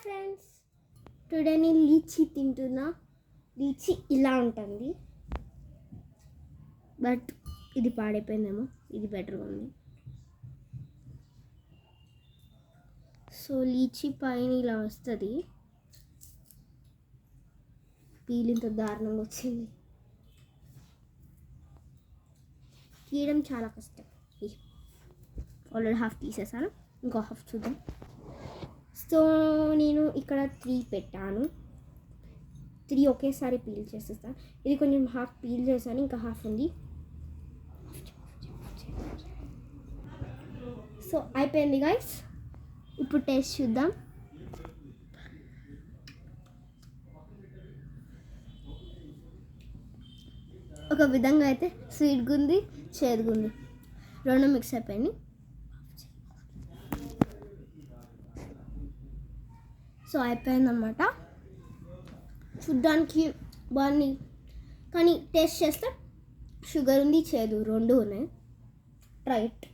Friends, today నేను lychee తింటున్నా. Lychee ఇలా ఉంటుంది, బట్ ఇది పాడైపోయిందేమో, ఇది బెటర్గా ఉంది. సో లీచీ పైన ఇలా వస్తుంది, పీలింత దారుణంగా వచ్చింది, తీయడం చాలా కష్టం. ఆల్రెడీ హాఫ్ తీసేసాను, ఇంకో హాఫ్ చూద్దాం. సో నేను ఇక్కడ 3 పెట్టాను, 3 ఒకేసారి పీల్ చేసేస్తాను. ఇది కొంచెం హాఫ్ పీల్ చేశాను, ఇంకా హాఫ్ ఉంది. సో అయిపోయింది గైస్, ఇప్పుడు టేస్ట్ చూద్దాం. ఒక విధంగా అయితే స్వీట్గా ఉంది, చేదుగా ఉంది, రెండు మిక్స్ అయిపోయింది. సో అయిపోయిందన్నమాట. చూడ్డానికి బాగుంది, కానీ టేస్ట్ చేస్తే షుగర్ ఉంది, చేదు రెండు ఉన్నాయి. Try it.